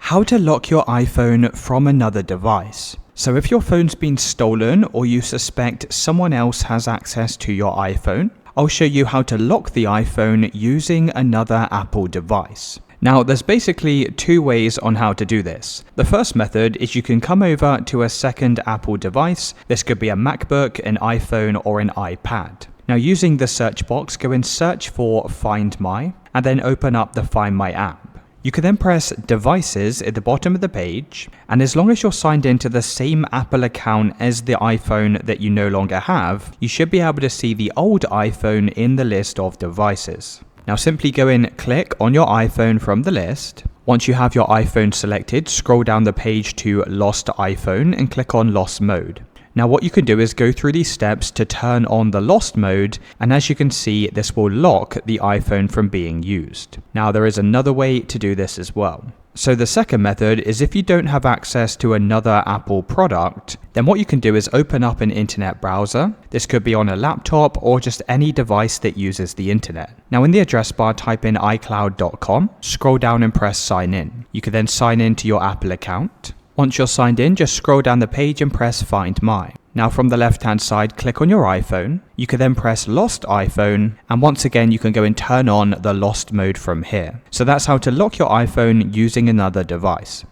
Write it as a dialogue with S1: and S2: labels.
S1: How to lock your iPhone from another device. So if your phone's been stolen or you suspect someone else has access to your iPhone, I'll show you how to lock the iPhone using another Apple device. Now, there's basically two ways on how to do this. The first method is you can come over to a second Apple device. This could be a MacBook, an iPhone, or an iPad. Now, using the search box, go and search for Find My, and then open up the Find My app. You can then press Devices at the bottom of the page, and as long as you're signed into the same Apple account as the iPhone that you no longer have, you should be able to see the old iPhone in the list of devices. Now simply go in, click on your iPhone from the list. Once you have your iPhone selected, scroll down the page to Lost iPhone and click on Lost Mode. Now what you can do is go through these steps to turn on the lost mode, and as you can see, this will lock the iPhone from being used. Now there is another way to do this as well. So the second method is if you don't have access to another Apple product, then what you can do is open up an internet browser. This could be on a laptop or just any device that uses the internet. Now in the address bar, type in iCloud.com, scroll down and press sign in. You can then sign in to your Apple account. Once you're signed in, just scroll down the page and press Find My. Now from the left-hand side, click on your iPhone. You can then press Lost iPhone, and once again, you can go and turn on the lost mode from here. So that's how to lock your iPhone using another device.